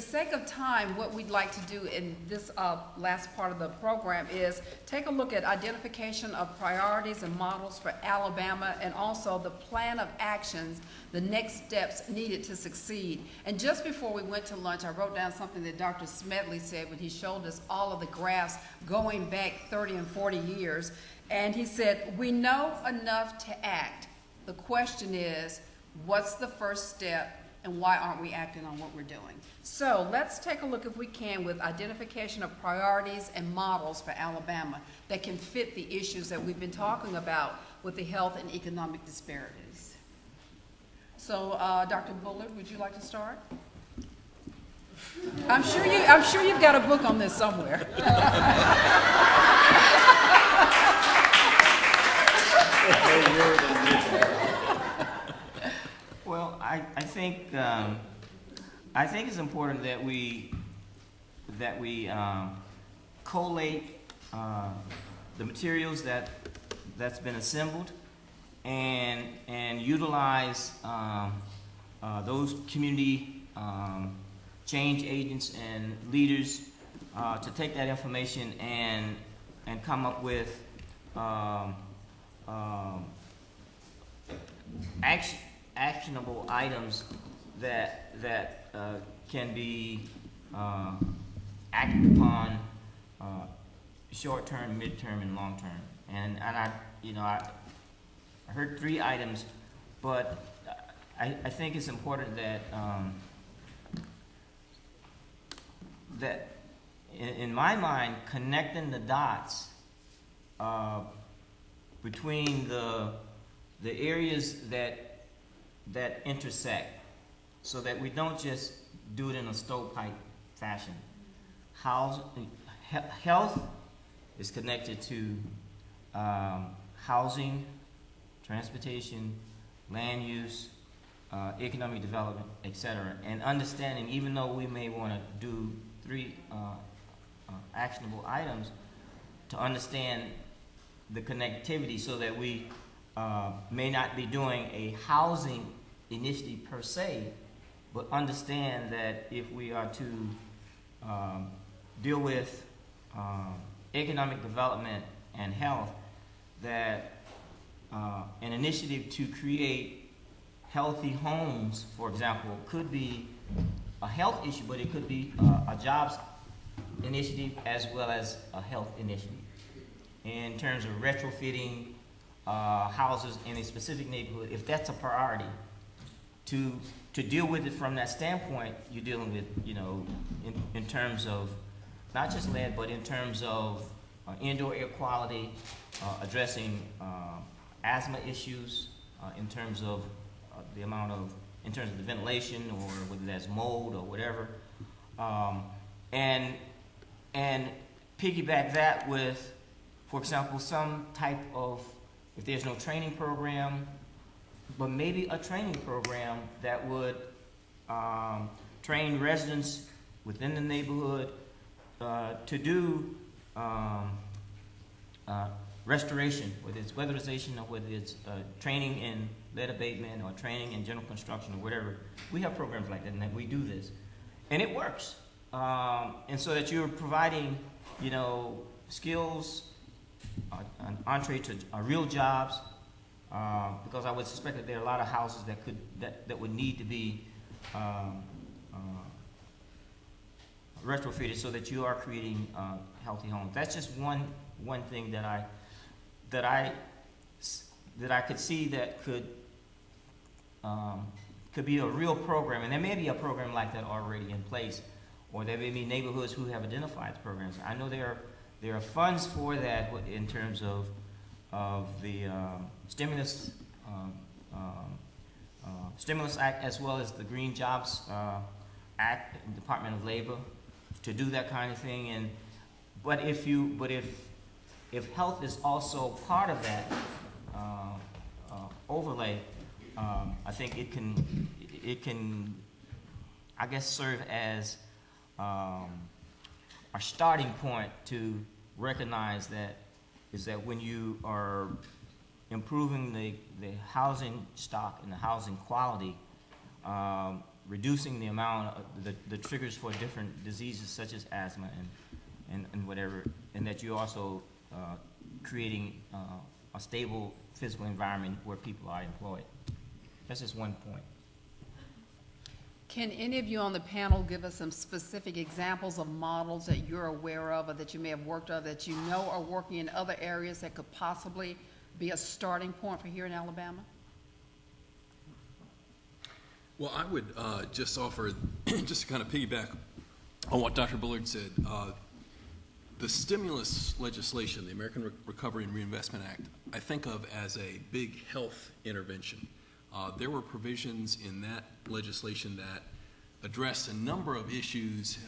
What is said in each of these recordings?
sake of time, what we'd like to do in this last part of the program is take a look at identification of priorities and models for Alabama, and also the plan of actions, the next steps needed to succeed. And just before we went to lunch, I wrote down something that Dr. Smedley said when he showed us all of the graphs going back 30 and 40 years. And he said, we know enough to act. The question is, what's the first step, and why aren't we acting on what we're doing? So let's take a look, if we can, with identification of priorities and models for Alabama that can fit the issues that we've been talking about with the health and economic disparities. So Dr. Bullard, would you like to start? I'm sure you've got a book on this somewhere. Well, I think it's important that we collate the materials that's been assembled and utilize those community change agents and leaders to take that information and come up with actionable items that can be acted upon short term, mid term, and long term. And I heard 3 items, but I think it's important that that in my mind, connecting the dots between the areas that intersect, so that we don't just do it in a stovepipe fashion. Health is connected to housing, transportation, land use, economic development, etc. And understanding, even though we may want to do 3 actionable items, to understand the connectivity so that we may not be doing a housing initiative per se, but understand that if we are to deal with economic development and health, that an initiative to create healthy homes, for example, could be a health issue, but it could be a jobs initiative as well as a health initiative. In terms of retrofitting houses in a specific neighborhood, if that's a priority, to deal with it from that standpoint, you're dealing with, in terms of not just lead, but in terms of indoor air quality, addressing asthma issues, in terms of in terms of the ventilation, or whether that's mold or whatever, and piggyback that with, for example, some type of, if there's no training program, but maybe a training program that would train residents within the neighborhood to do restoration, whether it's weatherization or whether it's training in lead abatement or training in general construction or whatever. We have programs like that, and we do this, and it works. And so that you're providing, skills, an entree to real jobs, because I would suspect that there are a lot of houses that would need to be retrofitted so that you are creating healthy homes. That's just one thing that I could see that could be a real program, and there may be a program like that already in place, or there may be neighborhoods who have identified programs. I know there are funds for that in terms of the stimulus Act, as well as the Green Jobs Act, Department of Labor, to do that kind of thing. But if health is also part of that overlay, I think it can I guess serve as our starting point to recognize that when you are improving the housing stock and the housing quality, reducing the amount of the triggers for different diseases such as asthma and whatever, and that you're also creating a stable physical environment where people are employed. That's just one point. Can any of you on the panel give us some specific examples of models that you're aware of or that you may have worked on that you know are working in other areas that could possibly be a starting point for here in Alabama? Well, I would just offer, just to kind of piggyback on what Dr. Bullard said, the stimulus legislation, the American Recovery and Reinvestment Act, I think of as a big health intervention. There were provisions in that legislation that addressed a number of issues.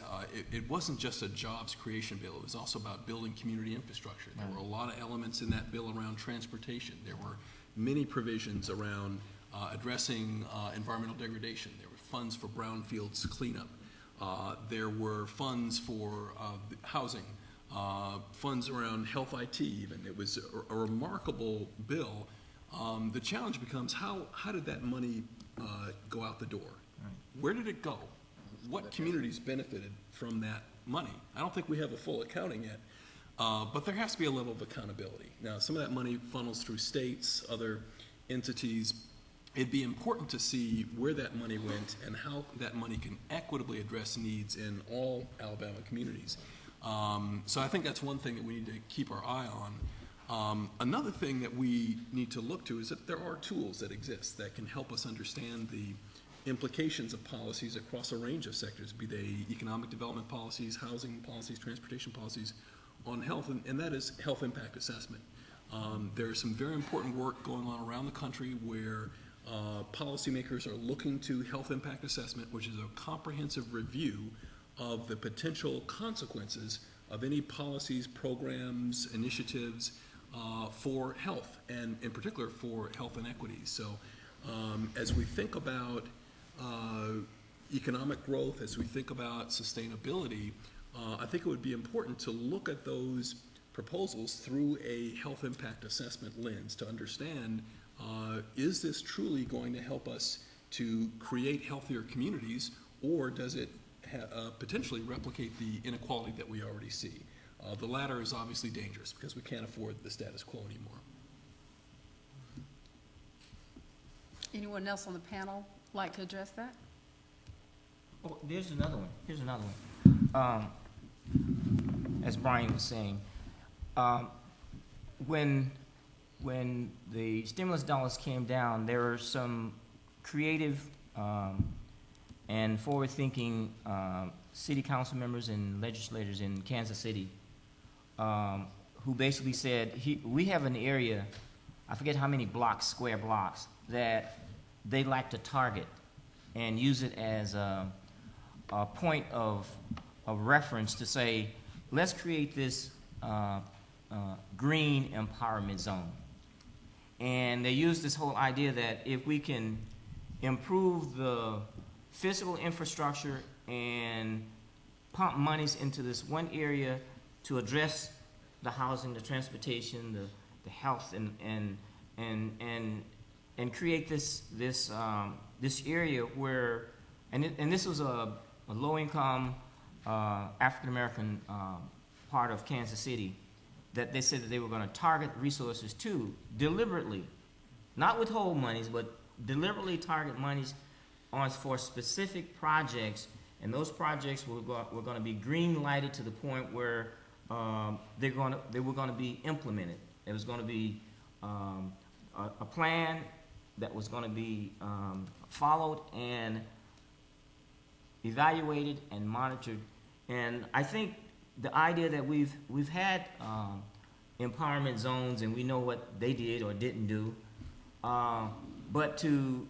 It wasn't just a jobs creation bill. It was also about building community infrastructure. There were a lot of elements in that bill around transportation. There were many provisions around addressing environmental degradation. There were funds for brownfields cleanup. There were funds for housing, funds around health IT even. It was a remarkable bill. The challenge becomes how did that money go out the door? Right. Where did it go? What communities benefited from that money? I don't think we have a full accounting yet, but there has to be a level of accountability. Now, some of that money funnels through states, other entities. It'd be important to see where that money went and how that money can equitably address needs in all Alabama communities. So I think that's one thing that we need to keep our eye on. Another thing that we need to look to is that there are tools that exist that can help us understand the implications of policies across a range of sectors, be they economic development policies, housing policies, transportation policies, on health, and that is health impact assessment. There's some very important work going on around the country where policymakers are looking to health impact assessment, which is a comprehensive review of the potential consequences of any policies, programs, initiatives for health, and in particular for health inequities. So as we think about economic growth, as we think about sustainability, I think it would be important to look at those proposals through a health impact assessment lens to understand, is this truly going to help us to create healthier communities, or does it potentially replicate the inequality that we already see? The latter is obviously dangerous because we can't afford the status quo anymore. Anyone else on the panel like to address that? Oh, there's another one. Here's another one. As Brian was saying, when the stimulus dollars came down, there were some creative and forward-thinking city council members and legislators in Kansas City who basically said, we have an area, I forget how many blocks, square blocks, that they like to target and use it as a point of reference to say, let's create this green empowerment zone. And they use this whole idea that if we can improve the physical infrastructure and pump monies into this one area to address the housing, the transportation, the health, and create this area where, and this was a low-income African American part of Kansas City, that they said that they were going to target resources to deliberately, not withhold monies, but deliberately target monies for specific projects, and those projects were going to be green lighted to the point where they were going to be implemented. There was going to be a plan that was going to be followed and evaluated and monitored. And I think the idea that we've had empowerment zones and we know what they did or didn't do, but to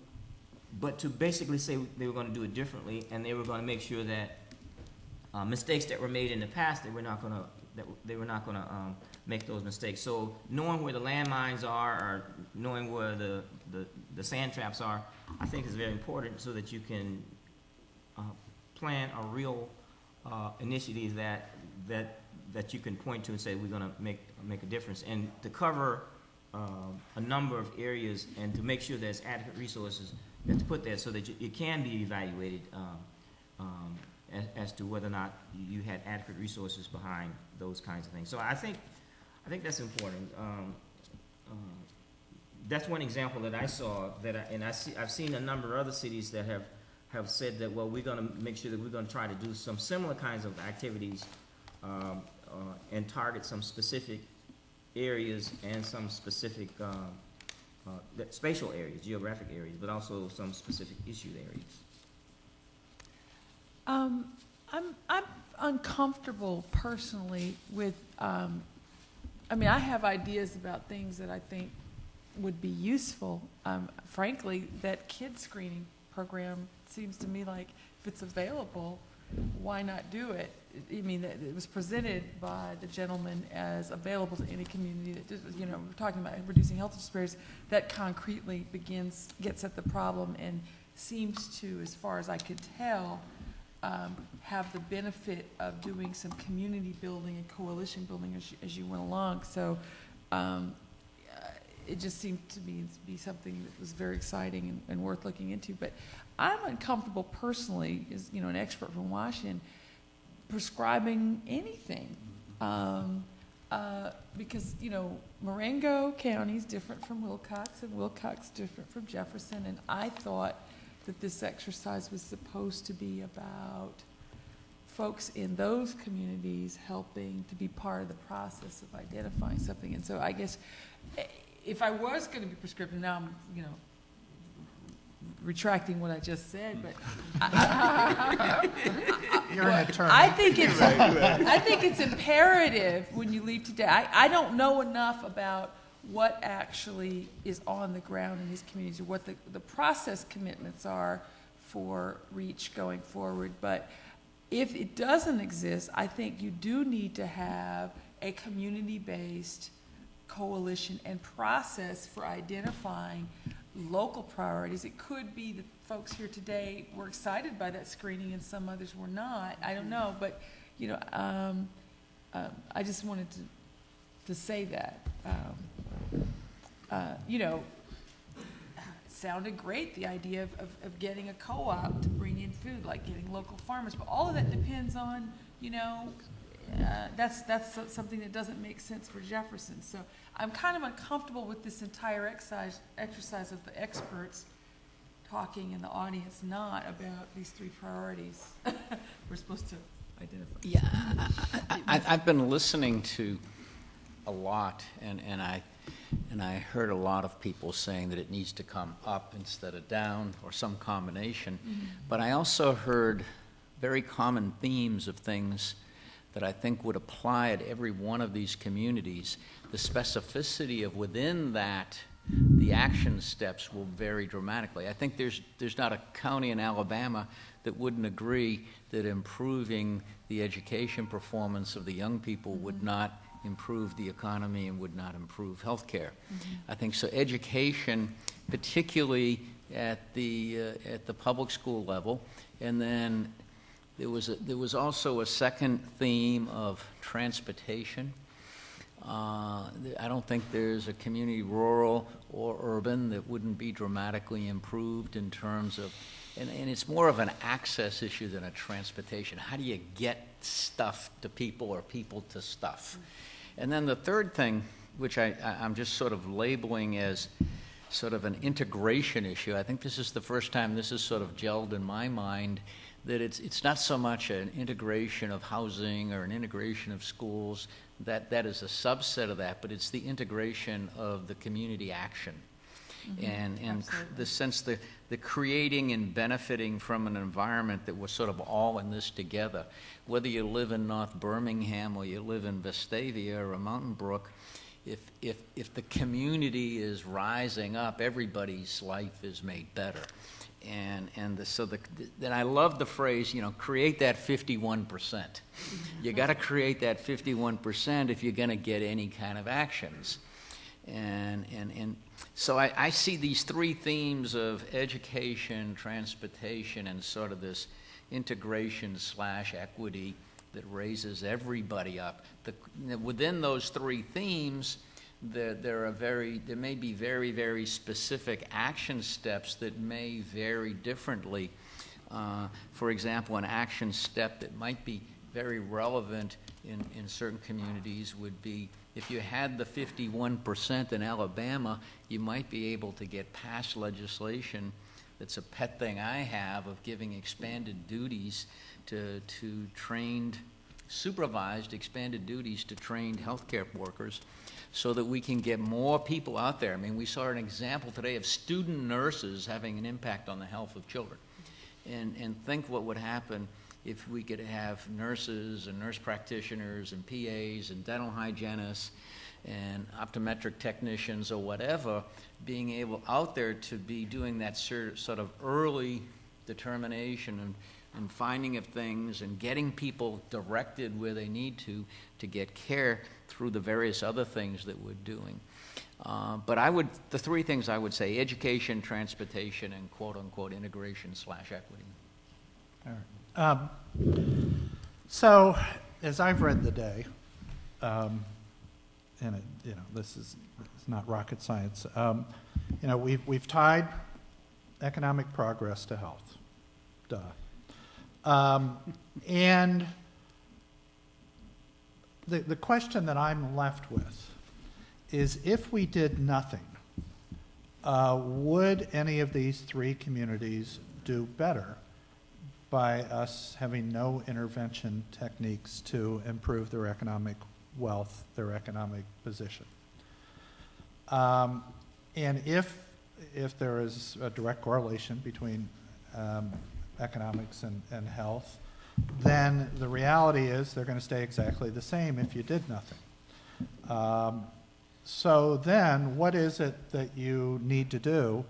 basically say they were going to do it differently, and they were going to make sure that mistakes that were made in the past, they were not going to make those mistakes. So knowing where the landmines are, or knowing where the sand traps are, I think is very important, so that you can plan a real initiative that you can point to and say we're going to make a difference, and to cover a number of areas and to make sure there's adequate resources that's put there so that it can be evaluated as to whether or not you had adequate resources behind those kinds of things. So I think that's important. That's one example that I saw I've seen a number of other cities that have said that, well, we're going to make sure that we're going to try to do some similar kinds of activities and target some specific areas and some specific spatial areas, geographic areas, but also some specific issue areas. I'm uncomfortable personally with, I have ideas about things that I think would be useful. Frankly, that kid screening program seems to me like if it's available, why not do it? I mean, it was presented by the gentleman as available to any community that, we're talking about reducing health disparities. That concretely gets at the problem and seems to, as far as I could tell, have the benefit of doing some community building and coalition building as you went along. So it just seemed to me to be something that was very exciting and worth looking into. But I'm uncomfortable personally, as an expert from Washington, prescribing anything because Marengo County is different from Wilcox, and Wilcox is different from Jefferson, and I thought that this exercise was supposed to be about folks in those communities helping to be part of the process of identifying something. And so I guess if I was going to be prescriptive, now I'm, retracting what I just said, but You're an attorney. I think it's imperative when you leave today. I don't know enough about what actually is on the ground in these communities or what the process commitments are for REACH going forward. But if it doesn't exist, I think you do need to have a community-based coalition and process for identifying local priorities. It could be that folks here today were excited by that screening and some others were not. I don't know, but I just wanted to say that. It sounded great, the idea of getting a co-op to bring in food, like getting local farmers, but all of that depends on, that's something that doesn't make sense for Jefferson. So I'm kind of uncomfortable with this entire exercise of the experts talking and the audience not about these three priorities we're supposed to identify. Yeah, I've been listening to a lot, and I heard a lot of people saying that it needs to come up instead of down or some combination. Mm-hmm. But I also heard very common themes of things that I think would apply at every one of these communities. The specificity of within that, the action steps will vary dramatically. I think there's not a county in Alabama that wouldn't agree that improving the education performance of the young people mm-hmm. would not improve the economy and would not improve health care. Mm-hmm. I think so. Education, particularly at the public school level, and then there was also a second theme of transportation. I don't think there's a community, rural or urban, that wouldn't be dramatically improved in terms of, and it's more of an access issue than a transportation. How do you get stuff to people or people to stuff? And then the third thing, which I'm just sort of labeling as sort of an integration issue, I think this is the first time this is sort of gelled in my mind, that it's not so much an integration of housing or an integration of schools, that is a subset of that, but it's the integration of the community action. Mm-hmm. And the sense that the creating and benefiting from an environment that we're sort of all in this together. Whether you live in North Birmingham or you live in Vestavia or Mountain Brook, if the community is rising up, everybody's life is made better. Then I love the phrase, create that 51%. You got to create that 51% if you're going to get any kind of actions. And so I see these three themes of education, transportation, and sort of this integration/equity that raises everybody up. Within those three themes, there may be very, very specific action steps that may vary differently. For example, an action step that might be very relevant in certain communities would be, if you had the 51% in Alabama, you might be able to get past legislation. That's a pet thing I have, of giving expanded duties to trained, supervised expanded duties to trained healthcare workers, so that we can get more people out there. I mean, we saw an example today of student nurses having an impact on the health of children. And think what would happen if we could have nurses and nurse practitioners and PAs and dental hygienists and optometric technicians or whatever being able out there to be doing that sort of early determination and finding of things and getting people directed where they need to get care through the various other things that we're doing. But the three things I would say: education, transportation, and quote-unquote integration/equity. All right. So, as I've read the day, and this is not rocket science. We've tied economic progress to health. Duh. And the question that I'm left with is, if we did nothing, would any of these three communities do better by us having no intervention techniques to improve their economic wealth, their economic position? And if there is a direct correlation between economics and health, then the reality is they're going to stay exactly the same if you did nothing. So then, what is it that you need to do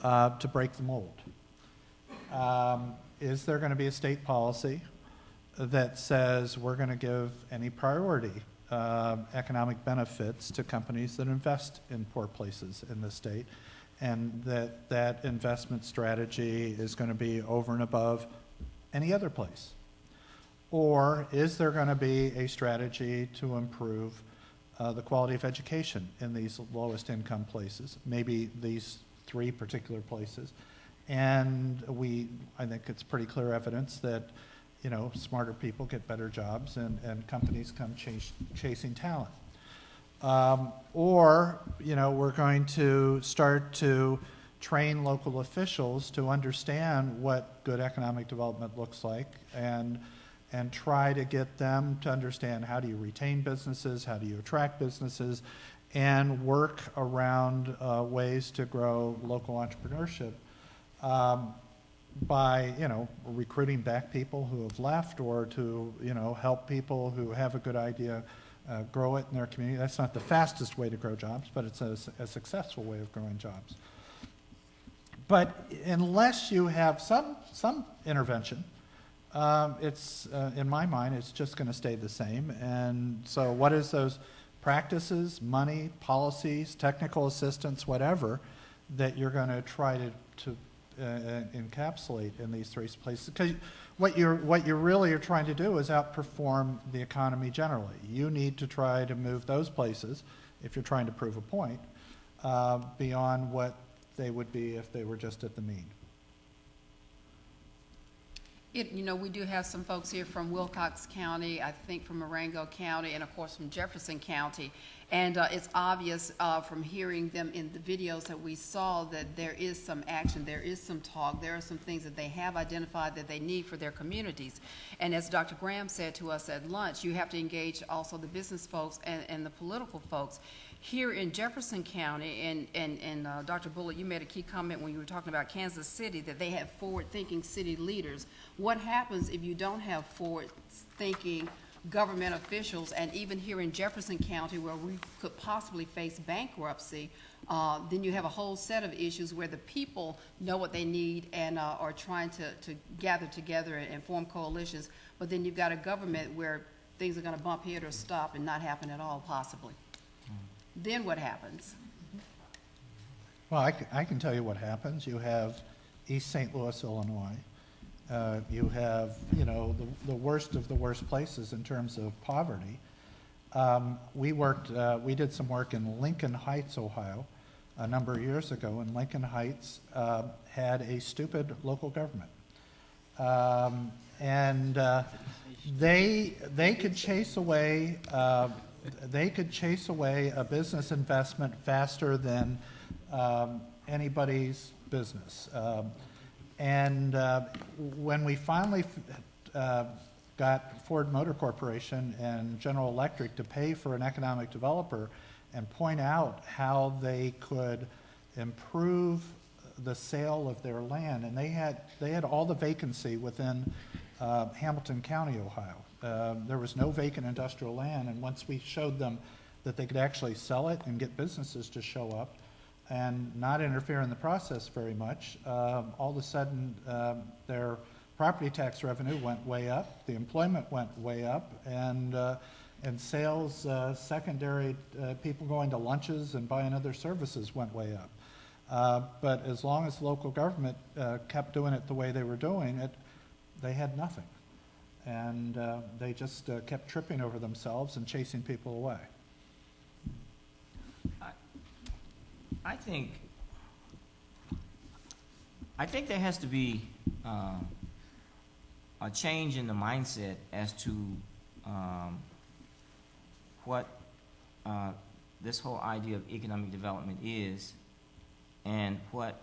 to break the mold? Is there going to be a state policy that says we're going to give any priority economic benefits to companies that invest in poor places in the state, and that investment strategy is going to be over and above any other place? Or is there going to be a strategy to improve the quality of education in these lowest income places, maybe these three particular places? And I think it's pretty clear evidence that, smarter people get better jobs and companies come chasing talent. Or we're going to start to train local officials to understand what good economic development looks like, and try to get them to understand, how do you retain businesses, how do you attract businesses, and work around ways to grow local entrepreneurship by recruiting back people who have left, or to help people who have a good idea grow it in their community. That's not the fastest way to grow jobs, but it's a successful way of growing jobs. But unless you have some intervention, it's in my mind, it's just going to stay the same. And so what is those practices, money, policies, technical assistance, whatever, that you're going to try to encapsulate in these three places? Because what you really are trying to do is outperform the economy generally. You need to try to move those places, if you're trying to prove a point, beyond what they would be if they were just at the mean. We do have some folks here from Wilcox County, I think from Marengo County, and of course from Jefferson County. And it's obvious from hearing them in the videos that we saw that there is some action, there is some talk, there are some things that they have identified that they need for their communities. And as Dr. Graham said to us at lunch, you have to engage also the business folks and the political folks. Here in Jefferson County, and Dr. Bullitt, you made a key comment when you were talking about Kansas City, that they have forward-thinking city leaders. What happens if you don't have forward-thinking government officials? And even here in Jefferson County, where we could possibly face bankruptcy, then you have a whole set of issues where the people know what they need and are trying to gather together and form coalitions. But then you've got a government where things are going to bump head or stop and not happen at all, possibly. Then what happens? Well, I can tell you what happens. You have East St. Louis, Illinois. You have, the worst of the worst places in terms of poverty. We did some work in Lincoln Heights, Ohio, a number of years ago, and Lincoln Heights had a stupid local government. They could chase away a business investment faster than anybody's business. When we finally got Ford Motor Corporation and General Electric to pay for an economic developer and point out how they could improve the sale of their land, and they had all the vacancy within Hamilton County, Ohio. There was no vacant industrial land, and once we showed them that they could actually sell it and get businesses to show up and not interfere in the process very much, all of a sudden their property tax revenue went way up, the employment went way up, and sales, secondary, people going to lunches and buying other services went way up. But as long as local government kept doing it the way they were doing it, they had nothing. And they just kept tripping over themselves and chasing people away. I think there has to be a change in the mindset as to what this whole idea of economic development is, and what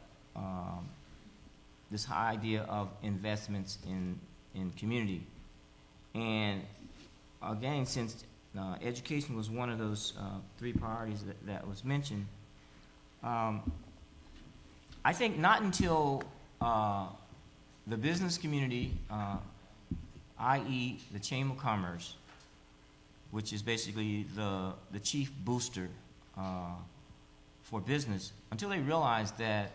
this idea of investments in community. And again, since education was one of those 3 priorities that was mentioned, I think not until the business community, i.e. the Chamber of Commerce, which is basically the chief booster for business, until they realize that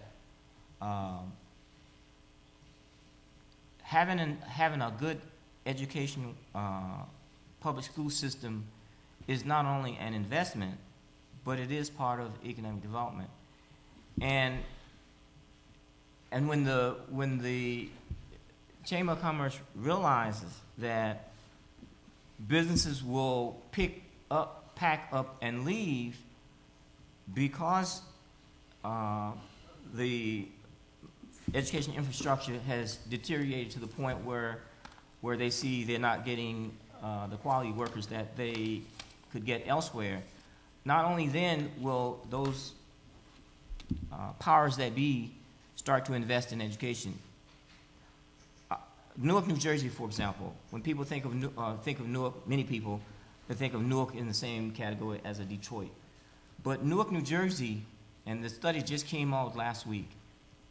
having a good education public school system is not only an investment, but it is part of economic development. And when the Chamber of Commerce realizes that businesses will pack up and leave because the education infrastructure has deteriorated to the point where they see they're not getting the quality workers that they could get elsewhere, not only then will those powers that be start to invest in education. Newark, New Jersey, for example, when people think of Newark, many people they think of Newark in the same category as a Detroit. But Newark, New Jersey, and the study just came out last week,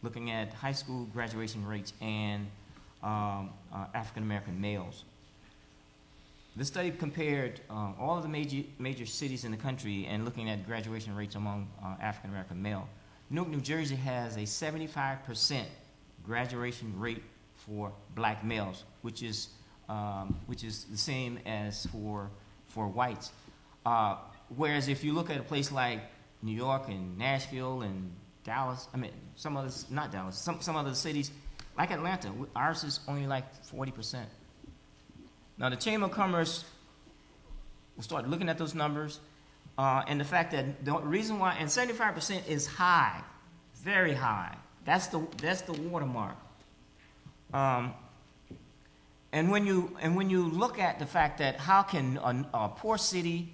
looking at high school graduation rates and African American males. The study compared all of the major cities in the country and looking at graduation rates among African American male. Newark, New Jersey has a 75% graduation rate for black males, which is the same as for whites. Whereas if you look at a place like New York and Nashville and Dallas, some others, not Dallas, some other cities, like Atlanta, ours is only like 40%. Now the Chamber of Commerce will start looking at those numbers, and the fact that the reason why, and 75% is high, very high. That's the watermark. And when you look at the fact that how can a poor city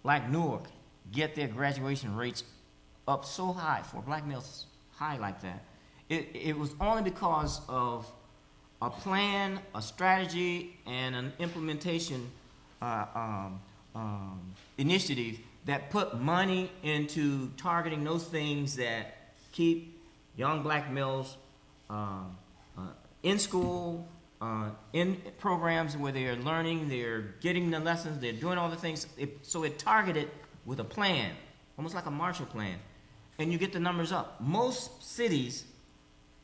like Newark get their graduation rates up so high for black males, high like that, it was only because of a plan, a strategy, and an implementation initiative that put money into targeting those things that keep young black males in school, in programs where they're learning, they're getting the lessons, they're doing all the things. So it targeted with a plan, almost like a Marshall Plan, and you get the numbers up. Most cities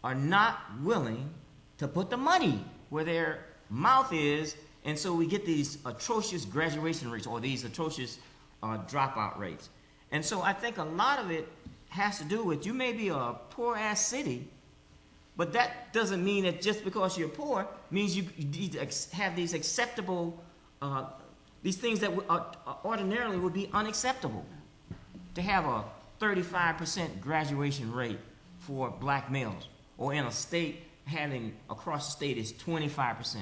are not willing to put the money where their mouth is, and so we get these atrocious graduation rates or these atrocious dropout rates. And so I think a lot of it has to do with, you may be a poor-ass city, but that doesn't mean that just because you're poor means you need to have these acceptable these things that ordinarily would be unacceptable. To have a 35% graduation rate for black males, or in a state having across the state is 25%.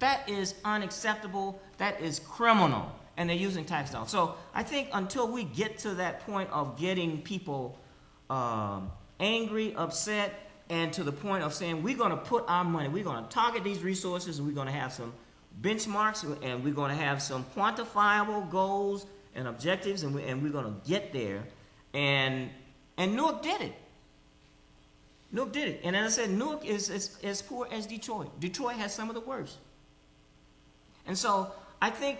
That is unacceptable. That is criminal, and they're using tax dollars. So I think until we get to that point of getting people angry, upset, and to the point of saying we're going to put our money, we're going to target these resources, and we're going to have some benchmarks, and we're going to have some quantifiable goals and objectives, and we're going to get there. And Newark did it. Newark did it. And as I said, Newark is as poor as Detroit. Detroit has some of the worst. And so I think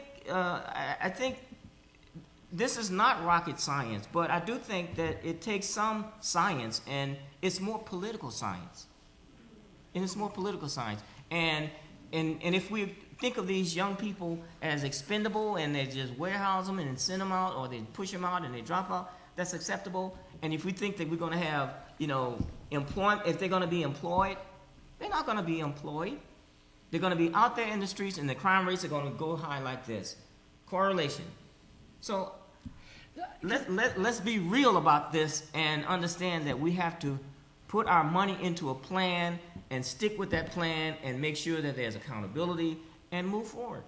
this is not rocket science, but I do think that it takes some science, and it's more political science. And it's more political science. And if we think of these young people as expendable and they just warehouse them and then send them out, or they push them out and they drop out, that's acceptable. And if we think that we're going to have, employment, if they're going to be employed, they're not going to be employed. They're going to be out there in the streets, and the crime rates are going to go high like this. Correlation. So let's be real about this and understand that we have to put our money into a plan and stick with that plan and make sure that there's accountability and move forward.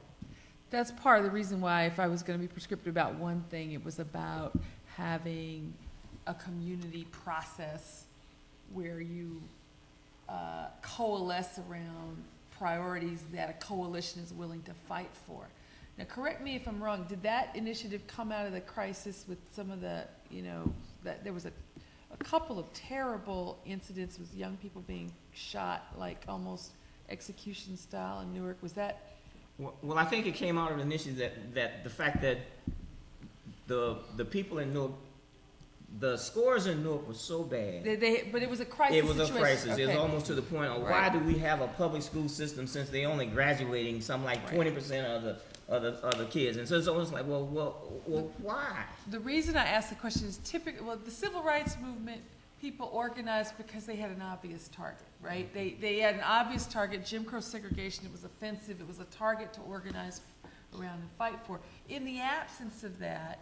That's part of the reason why, if I was going to be prescriptive about one thing, it was about having a community process where you coalesce around priorities that a coalition is willing to fight for. Now, correct me if I'm wrong, did that initiative come out of the crisis with some of the, that there was a couple of terrible incidents with young people being shot, like almost execution style in Newark? Was that? Well, I think it came out of an issue that the fact that the people in Newark, the scores in Newark were so bad. But it was a crisis. It was situation. a crisis. Okay. It was almost to the point of why do we have a public school system since they only graduating some like 20% of the kids, and so it's almost like well why? The reason I asked the question is the civil rights movement, people organized because they had an obvious target, right? They had an obvious target. Jim Crow segregation. It was offensive. It was a target to organize around and fight for. In the absence of that,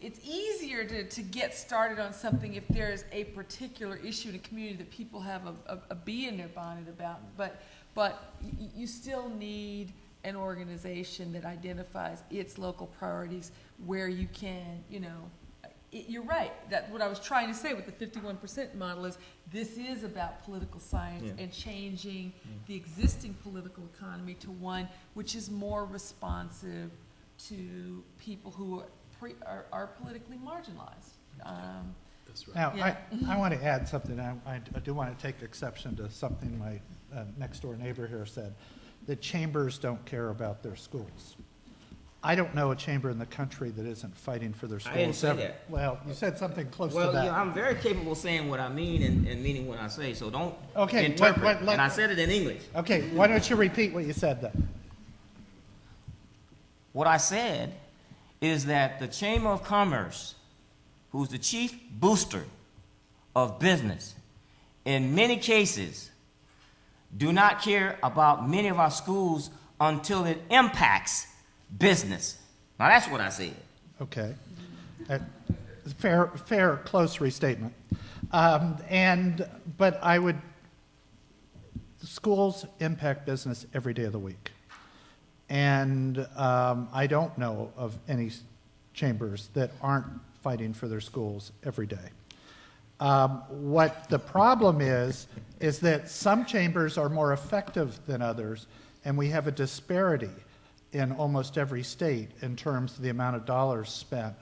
it's easier to get started on something if there's a particular issue in a community that people have a bee in their bonnet about. But you still need an organization that identifies its local priorities where you can, you're right. That what I was trying to say with the 51% model is this is about political science and changing the existing political economy to one which is more responsive to people who are politically marginalized. That's right. Now, Yeah. I want to add something. I do want to take exception to something my next door neighbor here said, that chambers don't care about their schools. I don't know a chamber in the country that isn't fighting for their schools. I didn't say that. Well, you said something close to Well, that. I'm very capable of saying what I mean and meaning what I say, so don't Okay, interpret. And I said it in English. Okay, why don't you repeat what you said then? What I said is that the Chamber of Commerce, who's the chief booster of business, in many cases do not care about many of our schools until it impacts business. Now that's what I said. Okay. Fair, close restatement. But schools impact business every day of the week. And I don't know of any chambers that aren't fighting for their schools every day. What the problem is that some chambers are more effective than others, and we have a disparity in almost every state in terms of the amount of dollars spent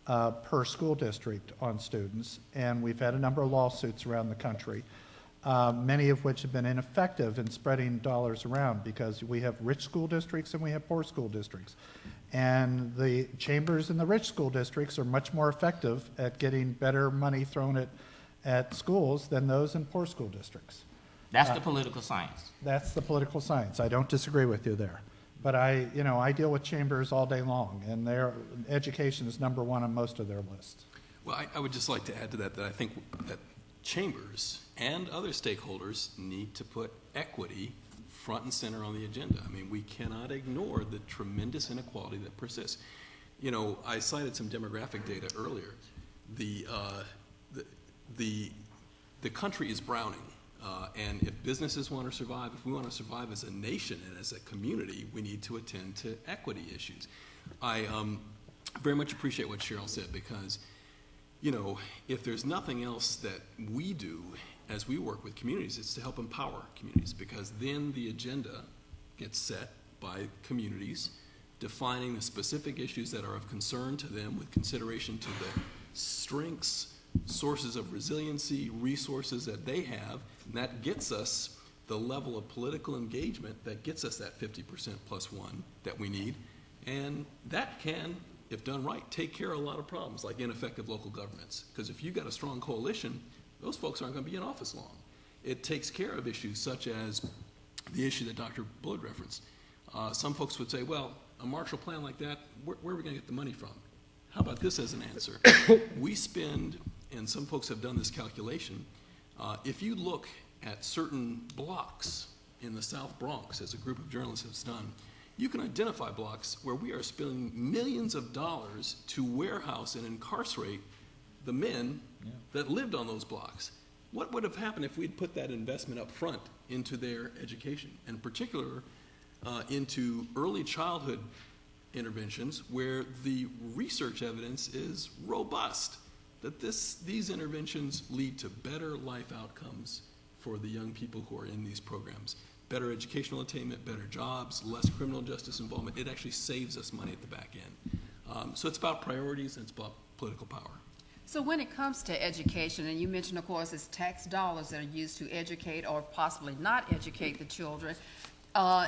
per school district on students. And we've had a number of lawsuits around the country, many of which have been ineffective in spreading dollars around because we have rich school districts and we have poor school districts. And the chambers in the rich school districts are much more effective at getting better money thrown at schools than those in poor school districts. That's the political science. That's the political science. I don't disagree with you there. But I deal with chambers all day long, and their education is number one on most of their lists. Well, I would just like to add to that I think that chambers and other stakeholders need to put equity front and center on the agenda. I mean, we cannot ignore the tremendous inequality that persists. You know, I cited some demographic data earlier. The country is browning, and if businesses want to survive, if we want to survive as a nation and as a community, we need to attend to equity issues. I very much appreciate what Cheryl said, because, you know, if there's nothing else that we do as we work with communities, it's to help empower communities, because then the agenda gets set by communities, defining the specific issues that are of concern to them with consideration to the strengths, sources of resiliency, resources that they have, and that gets us the level of political engagement that gets us that 50% plus one that we need. And that can, if done right, take care of a lot of problems like ineffective local governments. Because if you've got a strong coalition, those folks aren't going to be in office long. It takes care of issues such as the issue that Dr. Blood referenced. Some folks would say, well, a Marshall Plan like that, where are we going to get the money from? How about this as an answer? We spend, and some folks have done this calculation, if you look at certain blocks in the South Bronx, as a group of journalists has done, you can identify blocks where we are spending millions of dollars to warehouse and incarcerate the men that lived on those blocks. What would have happened if we'd put that investment up front into their education, and in particular into early childhood interventions, where the research evidence is robust that these interventions lead to better life outcomes for the young people who are in these programs. Better educational attainment, better jobs, less criminal justice involvement. It actually saves us money at the back end. So it's about priorities and it's about political power. So when it comes to education, and you mentioned, of course, it's tax dollars that are used to educate or possibly not educate the children,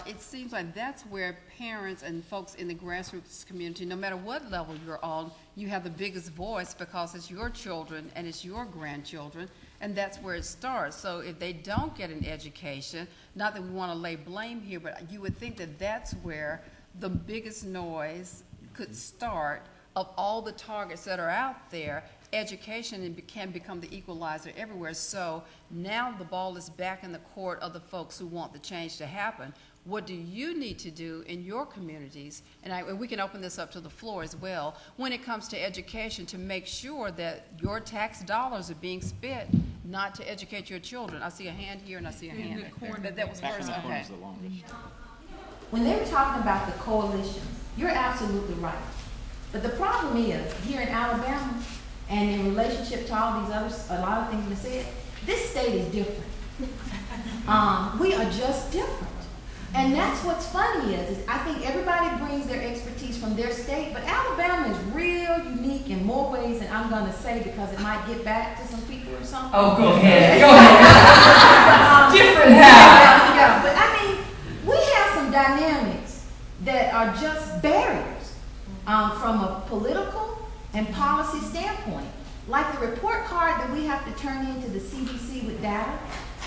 it seems like that's where parents and folks in the grassroots community, no matter what level you're on, you have the biggest voice, because it's your children and it's your grandchildren, and that's where it starts. So if they don't get an education, not that we want to lay blame here, but you would think that that's where the biggest noise could start of all the targets that are out there. Education can become the equalizer everywhere. So now the ball is back in the court of the folks who want the change to happen. What do you need to do in your communities? And we can open this up to the floor as well, when it comes to education, to make sure that your tax dollars are being spent not to educate your children. I see a hand here and I see a hand there. That was first. Okay. When they were talking about the coalition, you're absolutely right. But the problem is, here in Alabama, and in relationship to all these others, a lot of things we said, this state is different. We are just different. And that's what's funny is I think everybody brings their expertise from their state, but Alabama is real unique in more ways than I'm going to say, because it might get back to some people or something. Oh, go ahead. Go ahead. Different how? Yeah, but I mean, we have some dynamics that are just barriers from a political and policy standpoint. Like the report card that we have to turn into the CDC with data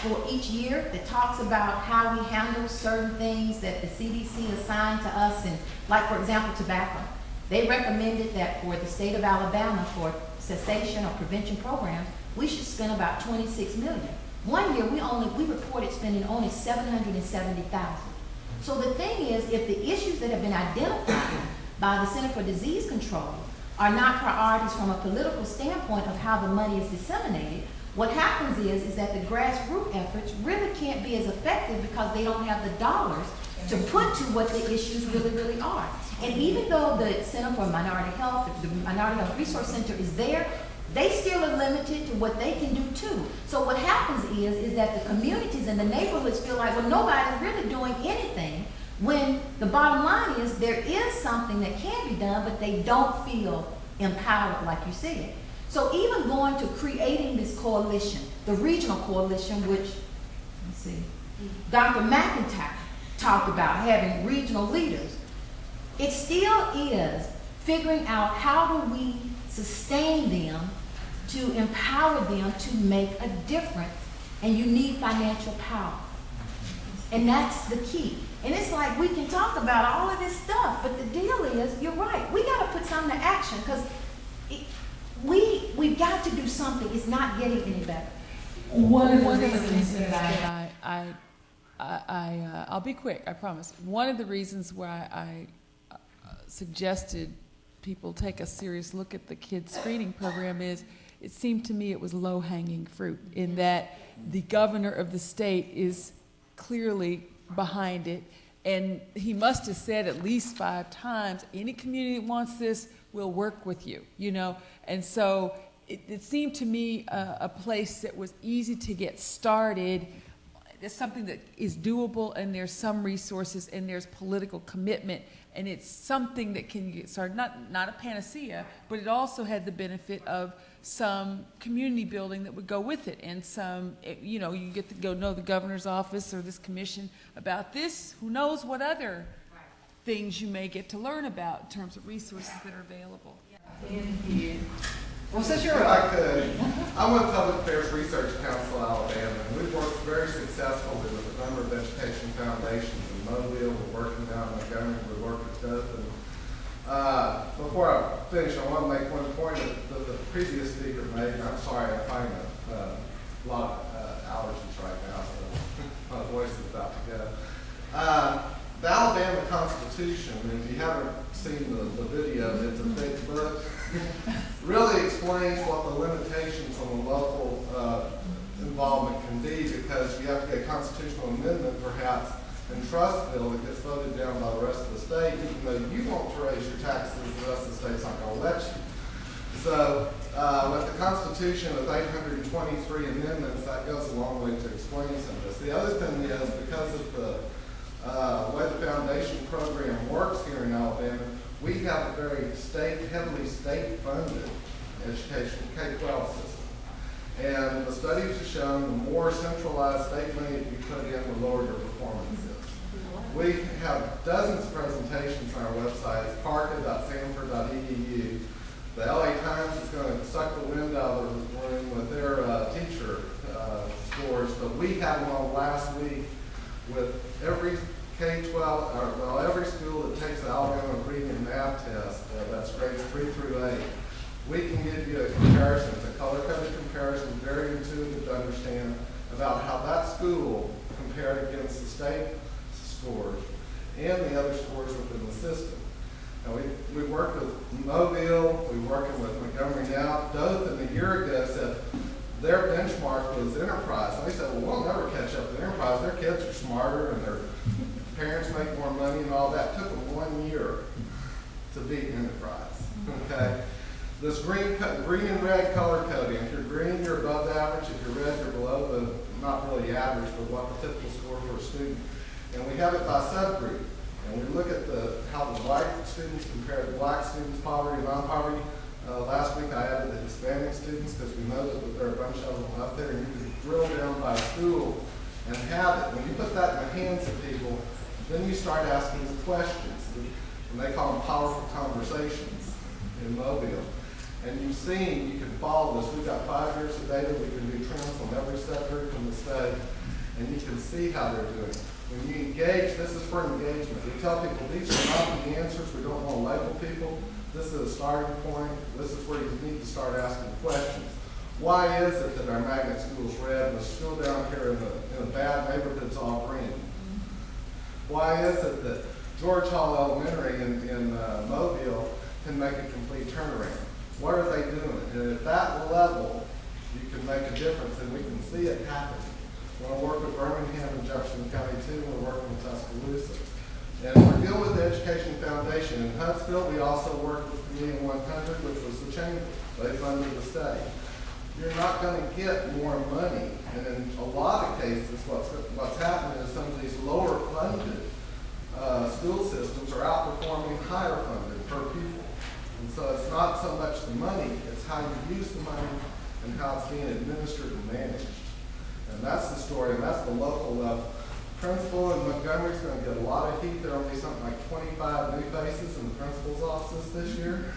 for each year that talks about how we handle certain things that the CDC assigned to us, and like, for example, tobacco. They recommended that for the state of Alabama, for cessation or prevention programs, we should spend about $26 million. One year we reported spending only $770,000. So the thing is, if the issues that have been identified by the Center for Disease Control are not priorities from a political standpoint of how the money is disseminated, what happens is that the grassroots efforts really can't be as effective, because they don't have the dollars to put to what the issues really are. And even though the Center for Minority Health, the Minority Health Resource Center is there, they still are limited to what they can do too. So what happens is that the communities and the neighborhoods feel like, well, nobody's really doing anything, when the bottom line is there is something that can be done, but they don't feel empowered, like you said. So even going to creating this coalition, the regional coalition, which, let's see, Dr. McIntyre talked about having regional leaders, it still is figuring out how do we sustain them, to empower them to make a difference, and you need financial power. And that's the key. And it's like, we can talk about all of this stuff, but the deal is, you're right, we got to put something to action, because we've got to do something. It's not getting any better. One of the One of the reasons reasons that that I'll be quick, I promise. One of the reasons why I suggested people take a serious look at the kids screening program is it seemed to me it was low-hanging fruit in that the governor of the state is clearly behind it, and he must have said at least 5 times, any community that wants this will work with you, you know? And so it seemed to me a place that was easy to get started. It's something that is doable, and there's some resources, and there's political commitment, and it's something that can get started. Not a panacea, but it also had the benefit of some community building that would go with it, and some, you know, you get to go know the governor's office or this commission about this. Who knows what other things you may get to learn about in terms of resources that are available. Well, since you're If I could, I'm with Public Affairs Research Council Alabama, and we've worked very successfully with a number of education foundations in Mobile. We're working down in Montgomery, we work with Dothan. Before I finish, I want to make one point that the previous speaker made, and I'm sorry, I'm fighting a lot of allergies right now, so my voice is about to go. The Alabama Constitution, and if you haven't seen the video, it's a big book, really explains what the limitations on the local involvement can be, because you have to get a constitutional amendment perhaps and trust bill that gets voted down by the rest of the state, even though you want to raise your taxes, the rest of the state's not going to let you. So with the Constitution with 823 amendments, that goes a long way to explain some of this. The other thing is, because of the way the foundation program works here in Alabama, we have a very heavily state-funded education K-12 system. And the studies have shown the more centralized state money that you put in, the lower your performance is. We have dozens of presentations on our website, parka.sanford.edu. The LA Times is going to suck the wind out of the room with their teacher scores, but we had one last week with every K-12, well, every school that takes the Alabama reading and math test, that's grades 3 through 8. We can give you a comparison, it's a color-coded comparison, very intuitive to understand about how that school compared against the state scores and the other scores within the system. Now, we worked with Mobile, we're working with Montgomery now. Dothan a year ago said their benchmark was Enterprise. And they said, well, we'll never catch up to Enterprise. Their kids are smarter and their parents make more money and all that. It took them 1 year to beat Enterprise, okay? This green and red color coding, if you're green, you're above average. If you're red, you're below the, not really average, but what the typical score for a student. And we have it by subgroup. And we look at how the white students compare to black students, poverty and non-poverty. Last week I added the Hispanic students because we know that there are a bunch of them up there, and you can drill down by school and have it. When you put that in the hands of people, then you start asking the questions. And they call them powerful conversations in Mobile. And you've seen, you can follow this. We've got 5 years of data. We can do trends on every subgroup in the state. And you can see how they're doing. When you engage, this is for engagement. We tell people these are not the answers. We don't want to label people. This is a starting point. This is where you need to start asking questions. Why is it that our magnet school is red and the school down here in a bad neighborhood is all green? Why is it that George Hall Elementary in Mobile can make a complete turnaround? What are they doing? And at that level, you can make a difference, and we can see it happen. We want to work with Birmingham and Jefferson County too. We're working with Tuscaloosa. And we're dealing with the Education Foundation. In Huntsville, we also work with Community 100, which was the chamber. They funded the study. You're not going to get more money. And in a lot of cases, what's happening is some of these lower funded school systems are outperforming higher funded per pupil. And so it's not so much the money, it's how you use the money and how it's being administered and managed. And that's the story, and that's the local level. Principal in Montgomery is going to get a lot of heat. There will be something like 25 new faces in the principal's offices this year.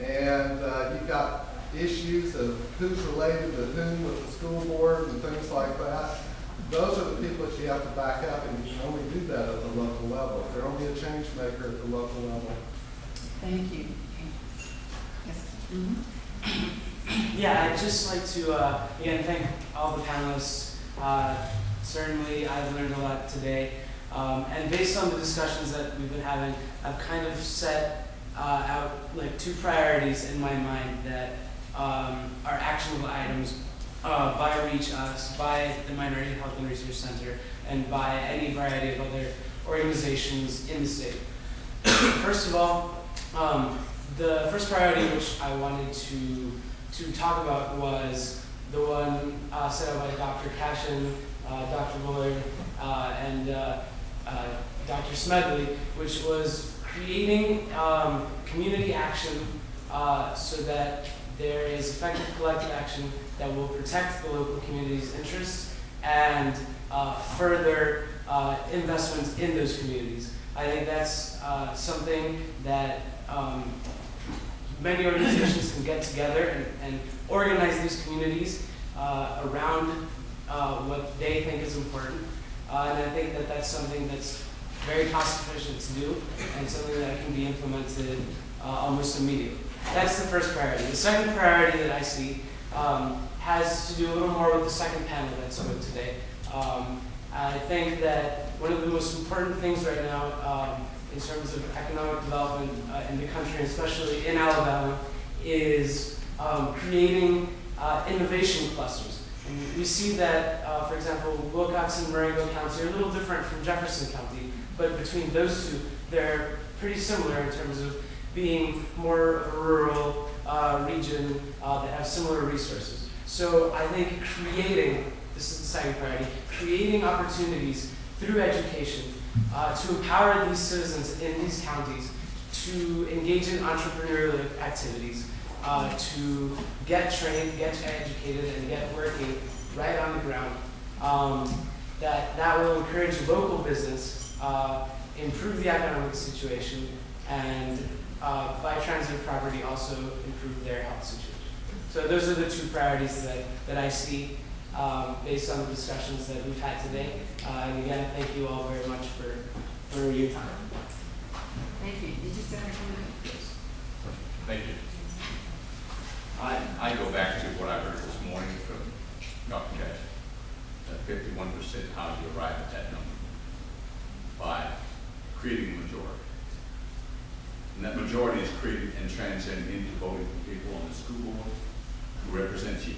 And you've got issues of who's related to whom with the school board and things like that. Those are the people that you have to back up, and you can only do that at the local level. If they're only a change maker at the local level. Thank you. Yes. Yeah, I'd just like to, again, thank all the panelists. Certainly, I've learned a lot today. And based on the discussions that we've been having, I've kind of set out like 2 priorities in my mind that are actionable items by Reach Us, by the Minority Health and Research Center, and by any variety of other organizations in the state. First of all, the first priority which I wanted to talk about was the one set out by Dr. Cashin, Dr. Bullard, and Dr. Smedley, which was creating community action so that there is effective collective action that will protect the local community's interests and further investments in those communities. I think that's something that many organizations can get together and organize these communities around what they think is important. And I think that that's something that's very cost efficient to do and something that can be implemented almost immediately. That's the first priority. The second priority that I see has to do a little more with the second panel that spoke today. I think that one of the most important things right now in terms of economic development in the country, especially in Alabama, is creating innovation clusters. And we see that, for example, Wilcox and Marengo County are a little different from Jefferson County, but between those two, they're pretty similar in terms of being more of a rural region that have similar resources. So I think this is the second priority, creating opportunities through education to empower these citizens in these counties to engage in entrepreneurial activities, to get trained, get educated, and get working right on the ground. That will encourage local business, improve the economic situation, and by transitive property also improve their health situation. So those are the 2 priorities that I see based on the discussions that we've had today. And again, thank you all very much for your time. Thank you. Did you say anything? Thank you. I go back to what I heard this morning from Dr. Cash, that 51%, how do you arrive at that number? By creating a majority. And that majority is created and transcended into voting people on the school board who represent you.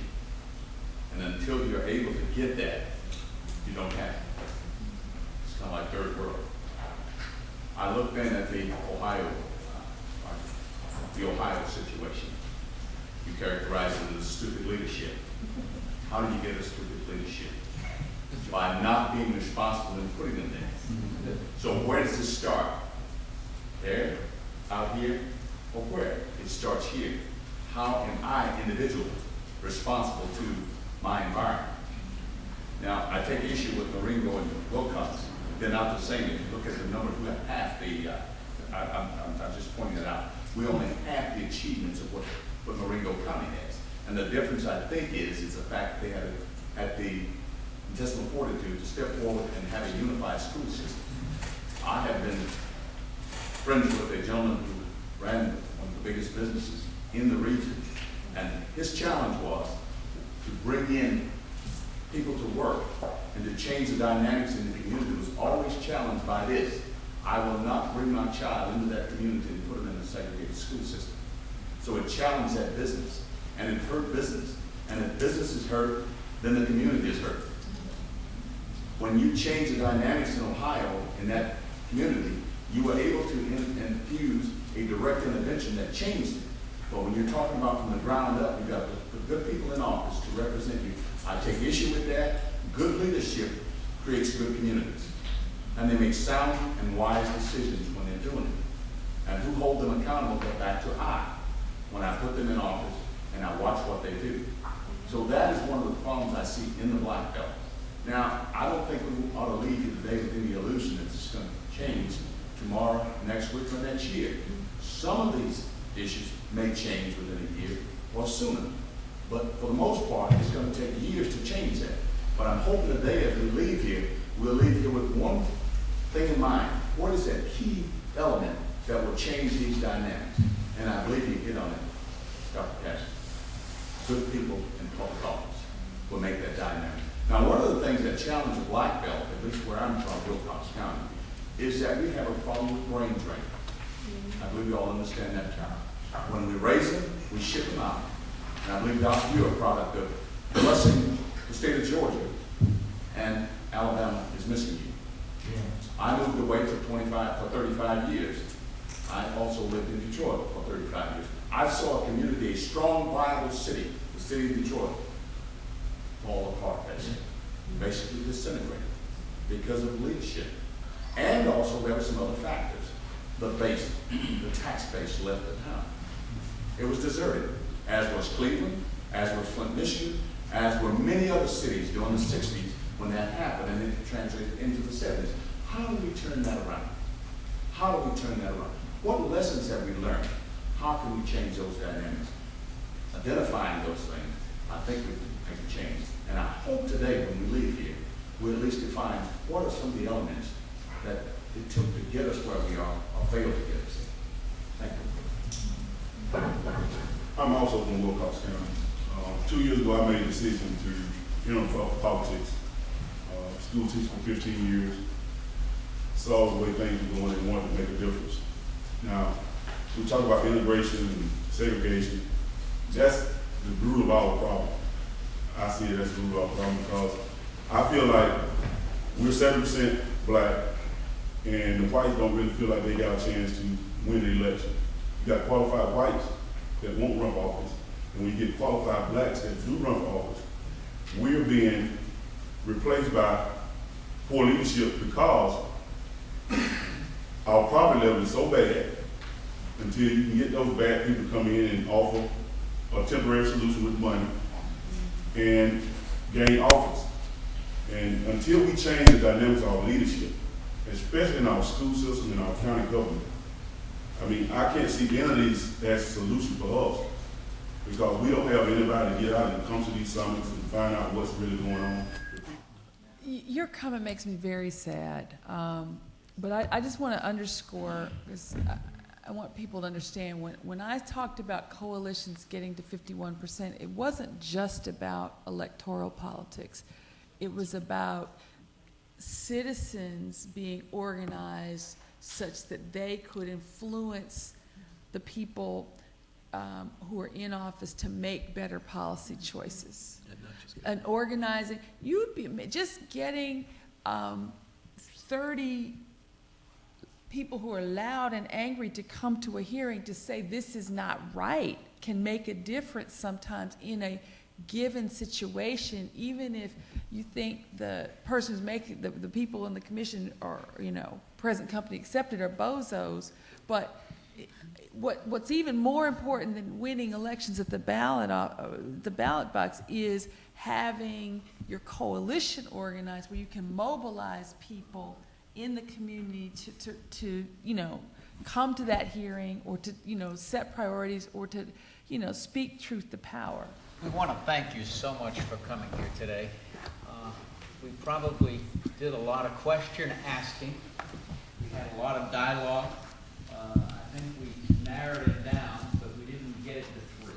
And until you're able to get that, you don't have it. It's kind of like third world. I looked then at the Ohio situation. You characterize it as stupid leadership. How do you get a stupid leadership? By not being responsible in putting them there. So where does this start? There, out here, or where? It starts here. How am I, individually, responsible to my environment? Now, I take issue with Marengo and Wilcox. They're not the same. If you look at the number, we have half the, I'm just pointing it out. We only have half the achievements of what Marengo County has. And the difference, I think, is the fact that they had the intestinal fortitude to step forward and have a unified school system. I have been friends with a gentleman who ran one of the biggest businesses in the region. And his challenge was to bring in people to work and to change the dynamics in the community. It was always challenged by this: I will not bring my child into that community and put them in a segregated school system. So it challenged that business, and it hurt business. And if business is hurt, then the community is hurt. When you change the dynamics in Ohio, in that community, you were able to infuse a direct intervention that changed it. But when you're talking about from the ground up, you've got to put good people in office to represent you. I take issue with that. Good leadership creates good communities. And they make sound and wise decisions when they're doing it. And who hold them accountable go back to when I put them in office and I watch what they do. So that is one of the problems I see in the Black Belt. Now, I don't think we ought to leave you today with any illusion that this is going to change tomorrow, next week, or next year. Some of these issues may change within a year or sooner. But for the most part, it's going to take years to change that. But I'm hoping today as we leave here, we'll leave here with one thing in mind. What is that key element that will change these dynamics? And I believe you hit on it, Dr. Cash. Good people in public office. will make that dynamic. Now, one of the things that challenges Black Belt, at least where I'm from, Wilcox County, is that we have a problem with brain drain. I believe you all understand that term. When we raise them, we ship them out. And I believe, Dr., you're a product of blessing the state of Georgia, and Alabama is missing you. I moved away for 35 years. I also lived in Detroit for 35 years. I saw a community, a strong, viable city, the city of Detroit, fall apart, basically disintegrate because of leadership. And also there were some other factors. The base, the tax base left the town. It was deserted, as was Cleveland, as was Flint, Michigan, as were many other cities during the 60s when that happened, and it translated into the 70s. How do we turn that around? How do we turn that around? What lessons have we learned? How can we change those dynamics? Identifying those things, I think we can make a change. And I hope today when we leave here, we at least define what are some of the elements that it took to get us where we are or failed to get us there. Thank you. I'm also from Wilcox County. 2 years ago, I made a decision to enter politics. School teacher for 15 years. Saw the way things were going and wanted to make a difference. Now, we talk about integration and segregation. That's the root of our problem. I see it as the root of our problem because I feel like we're 7% black and the whites don't really feel like they got a chance to win the election. You got qualified whites that won't run for office, and when you get qualified blacks that do run for office, we're being replaced by poor leadership because our poverty level is so bad until you can get those bad people to come in and offer a temporary solution with money and gain office. And until we change the dynamics of our leadership, especially in our school system and our county government, I mean, I can't see any of these as a solution for us because we don't have anybody to get out and come to these summits and find out what's really going on. Your comment makes me very sad, but I just want to underscore, because I want people to understand, when I talked about coalitions getting to 51%, it wasn't just about electoral politics. It was about citizens being organized such that they could influence the people who are in office to make better policy choices. And organizing, you'd be just getting 30 people who are loud and angry to come to a hearing to say this is not right can make a difference sometimes in a given situation, even if you think the person who's making the people in the commission are, you know, present company accepted are bozos. But what's even more important than winning elections at the ballot box is having your coalition organized where you can mobilize people in the community to you know, come to that hearing or to, you know, set priorities or to, you know, speak truth to power. We want to thank you so much for coming here today. We probably did a lot of question asking. We had a lot of dialogue. I think we narrowed it down, but we didn't get it to 3.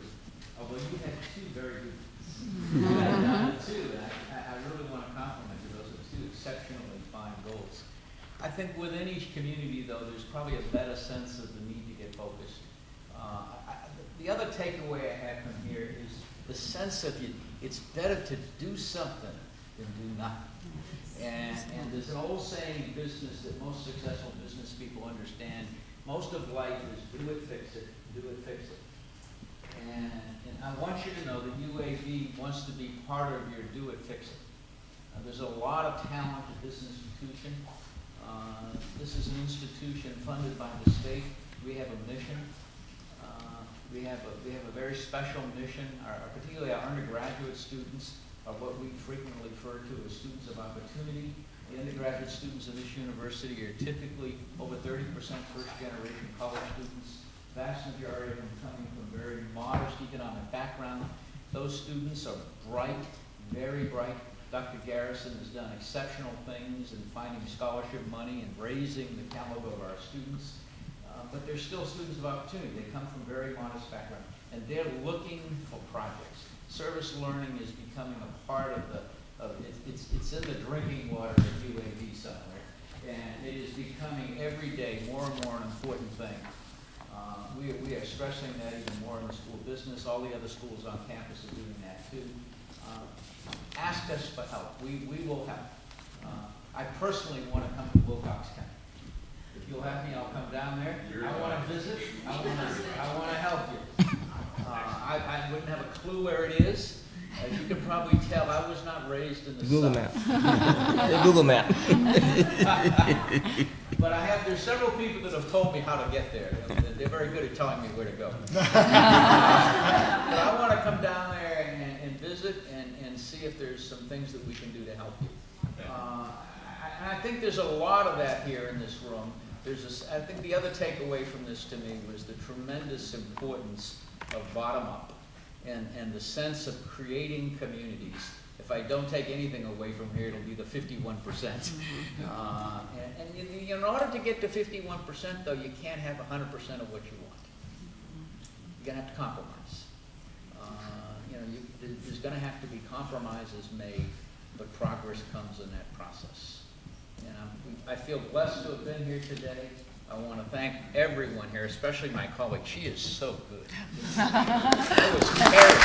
Although you had 2 very good ones. You had done 2, and I really want to compliment you. Those are 2 exceptionally fine goals. I think within each community, though, there's probably a better sense of the need to get focused. The other takeaway I had from here is the sense of it's better to do something than do nothing. And there's an old saying in business that most successful business people understand. Most of life is do it, fix it, do it, fix it. And I want you to know that UAB wants to be part of your do it, fix it. There's a lot of talent at this institution. This is an institution funded by the state. We have a mission. We have a very special mission. Particularly our undergraduate students are what we frequently refer to as students of opportunity. The undergraduate students of this university are typically over 30% first-generation college students. Vast majority of them coming from very modest economic background. Those students are bright, very bright. Dr. Garrison has done exceptional things in finding scholarship money and raising the caliber of our students. But they're still students of opportunity. They come from very modest background, and they're looking for projects. Service learning is becoming a part of it's in the drinking water at UAB somewhere, and it is becoming every day more and more an important thing. We are stressing that even more in the school business. All the other schools on campus are doing that too. Ask us for help. We will help. I personally want to come to Wilcox County. If you'll have me, I'll come down there. I want to visit. I want to help you. I wouldn't have a clue where it is. As you can probably tell, I was not raised in the Google South. Map. Google Map. But there's several people that have told me how to get there. They're very good at telling me where to go. But I want to come down there and visit and see if there's some things that we can do to help you. I think there's a lot of that here in this room. I think the other takeaway from this to me was the tremendous importance of bottom-up and the sense of creating communities. If I don't take anything away from here, it'll be the 51%. And in order to get to 51%, though, you can't have 100% of what you want. You're going to have to compromise. There's going to have to be compromises made, but progress comes in that process. And I feel blessed to have been here today. I want to thank everyone here, especially my colleague. She is so good. It was terrible.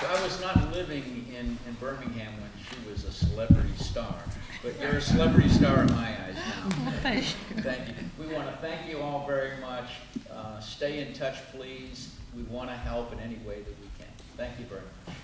I was not living in Birmingham when she was a celebrity star, but you're a celebrity star in my eyes now. Thank you. Thank you. We want to thank you all very much. Stay in touch, please. We want to help in any way that we can. Thank you very much.